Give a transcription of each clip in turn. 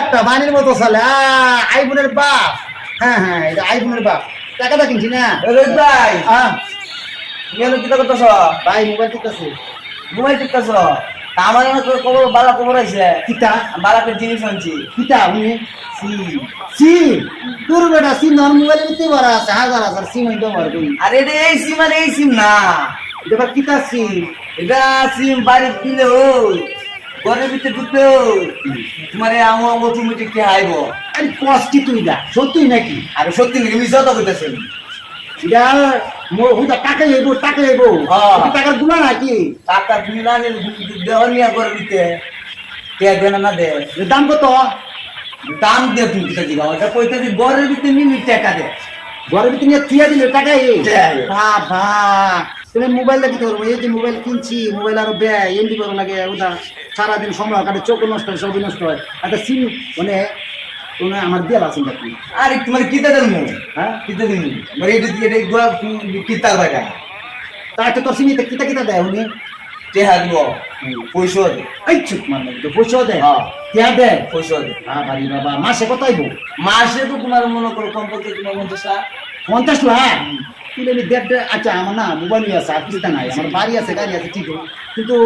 একটা বাণীর মতো চলে আইফোনের বাপ। হ্যাঁ হ্যাঁ, এটা আইফোনের বাপ। টাকাটা কিনছি না ভাই হ্যাঁ কেন কিতা করতেছ? ভাই, মোবাইল টিপতেছে। মোবাইল টিপতেছ? আমার খবর বালা খবর আছে। কিতা বালা একটা জিনিস আনছি। কিতা উনি সিম তোর বেটা সিম নন মোবাইলের ভিতরে ভরা আছে, হাজার হাজার সিম আমি ব্যবহার করি। আরে এটা এই সিম আর এই সিম না, এটা আবার কিতা সিম? এটা সিম বাড়ি দিলে ওই ঘরের ভিতরে ঢুকলে তোমার আমার অটোমেটিক আইব। আরে কষ্টি তুই দা সত্যি নাকি? আরে সত্যি নাকি মিস তো কইতেছেন? এটা হুদা টাকা যাইব, টাকা যাইব। হ্যাঁ। টাকার গুণা নাকি? টাকা দিলা দেওয়া নিয়ে করে দিতে কে দেনা না দে এর দাম কত? দাম দিয়ে তুমি কিতা দিবা? ওটা কইতেছি ঘরের ভিতরে নিবি টাকা দে। ঘরের ভিতরে নিয়ে থিয়া দিলে টাকা দেয়। বাবা, তুমি মোবাইল লাগি ধরবো। এই যে মোবাইল কিনছি, মোবাইল আরো ব্যয় এমবি করো লাগে, ওটা সারাদিন সময় কাটে, চোখ নষ্ট হয়, সবই নষ্ট হয়। একটা সিম মানে কোনো আমার দিয়ে আছে নাকি? আরে তোমার কিতা দেন হ্যাঁ, কিতা দিন মানে এটা এটা গোলা কিতা বাটা তা একটা তোর সিমিতে কিতা কিতা দেয় উনি? টেহা দিব পয়সা দে। এই চুপ মানে তো পয়সা দেয়, হ্যাঁ কেয়া দেয়? পয়সা দে। বাড়ি বাবা, মাসে কত আইব? মাসে তো তোমার মনে করো কমপক্ষে তোমার 50 লাখ। 50 লাখ? তুই আমি আচ্ছা আমার না মোবাইল আছে, আর কিছু নাই, আমার বাড়ি আছে, গাড়ি আছে, ঠিক আছে, কিন্তু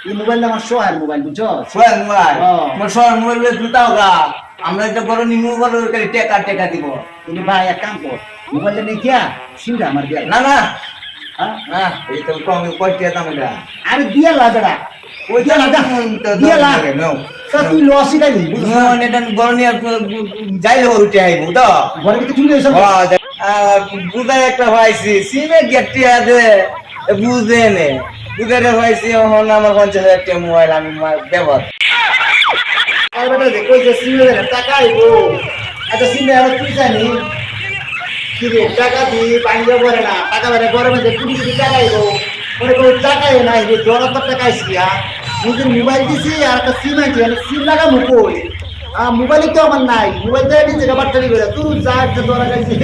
এই মোবাইলটা আমার সোহার মোবাইল, বুঝছো? সোয়ার মোবাইল হ্যাঁ। তোমার সোয়ার মোবাইল জুতাও গা আমরা একটা বড় নিমু বড় করে টাকা টাকা দিব। কিন্তু ভাই এক কাম কর, মোবাইলটা নিয়ে গিয়া সিমটা আমার দিয়া না না হ্যাঁ, না এই তো কম কয়টা দাম এটা? আরে দিয়া লাগা ওই দিয়া লাগা দিয়া লাগ। তা তুই লসই গাইলি বুঝছো? এটা বড় নিয়ে যাইলে উঠে আইব তো ঘরে কিন্তু চুরি হয়েছে। বুঝাই একটা ভাইছি সিমে গেটটি আছে বুঝে নে বুঝে রে ভাইছি এখন আমার 50,000 টাকা মোবাইল আমি ব্যবহার আর বেটা দেখো যে সিমে টাকা আইব, একটা সিমে আর তুই জানি কি রে, টাকা দিয়ে পানি পড়ে না, টাকা বেড়ে গরমে যে কুড়ি কোটি টাকা আইব, মনে করি টাকাই নাই, যে জনতার টাকা আইসি নিজের মোবাইল দিছি আর একটা সিম আইছি, সিম লাগা মুখোই মোবাইলে তো আমার নাই, মোবাইল দিয়ে দিচ্ছে বার্তারি করে তুই যা একটা দরা খাইছি।